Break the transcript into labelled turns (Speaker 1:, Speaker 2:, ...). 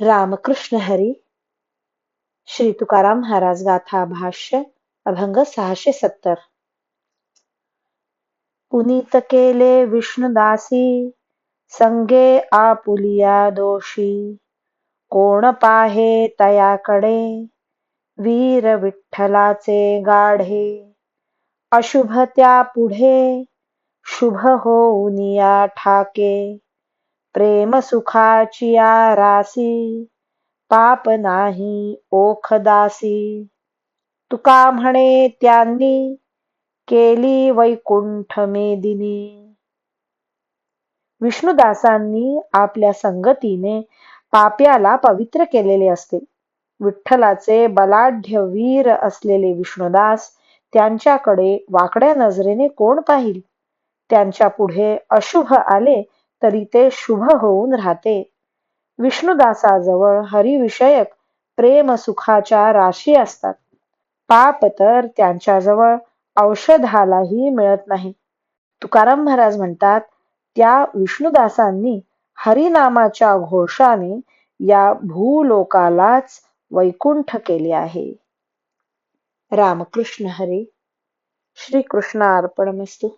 Speaker 1: रामकृष्ण हरी. श्री तुकाराम महाराज गाथा भाष्य अभंग 670. पुनीत केले विष्णुदासी, संगे आपुलिया दोषी. कोण पाहे तयाकडे, वीर विठ्ठलाचे गाढे. अशुभ त्या पुढे, शुभ होऊनिया ठाके. प्रेम सुखाची रासी, पाप नाही ओखदासी. तुका म्हणे त्यांनी, केली वैकुंठ मेदिनी. विष्णुदासांनी आपल्या संगतीने पाप्याला पवित्र केलेले असते. विठ्ठलाचे बलाढ्य वीर असलेले विष्णुदास त्यांच्याकडे वाकड्या नजरेने कोण पाहिल. त्यांच्या पुढे अशुभ आले तरी ते शुभ होऊन राहते. विष्णुदासाजवळ हरिविषयक प्रेम सुखाच्या राशी असतात. पाप तर त्यांच्याजवळ औषधालाही मिळत नाही. तुकाराम महाराज म्हणतात, त्या विष्णुदासांनी हरिनामाच्या घोषाने या भूलोकालाच वैकुंठ केले आहे. रामकृष्ण हरी. श्री कृष्ण अर्पणमस्तु.